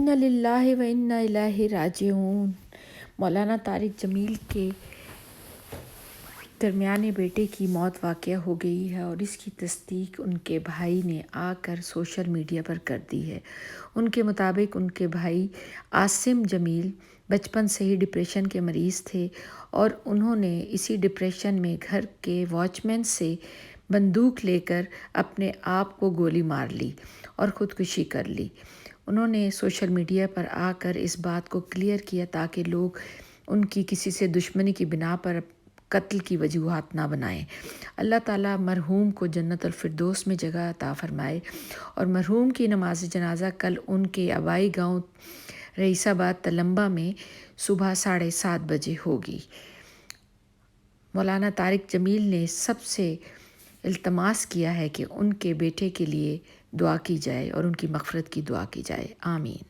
انا للہ و انا الیہ راجعون۔ مولانا طارق جمیل کے درمیانے بیٹے کی موت واقع ہو گئی ہے اور اس کی تصدیق ان کے بھائی نے آ کر سوشل میڈیا پر کر دی ہے۔ ان کے مطابق ان کے بھائی عاصم جمیل بچپن سے ہی ڈپریشن کے مریض تھے اور انہوں نے اسی ڈپریشن میں گھر کے واچ مین سے بندوق لے کر اپنے آپ کو گولی مار لی اور خودکشی کر لی۔ انہوں نے سوشل میڈیا پر آ کر اس بات کو کلیئر کیا تاکہ لوگ ان کی کسی سے دشمنی کی بنا پر قتل کی وجوہات نہ بنائیں۔ اللہ تعالیٰ مرحوم کو جنت الفردوس میں جگہ عطا فرمائے اور مرحوم کی نماز جنازہ کل ان کے آبائی گاؤں رئیس آباد تلمبہ میں صبح 7:30 بجے ہوگی۔ مولانا طارق جمیل نے سب سے التماس کیا ہے کہ ان کے بیٹے کے لیے دعا کی جائے اور ان کی مغفرت کی دعا کی جائے۔ آمین۔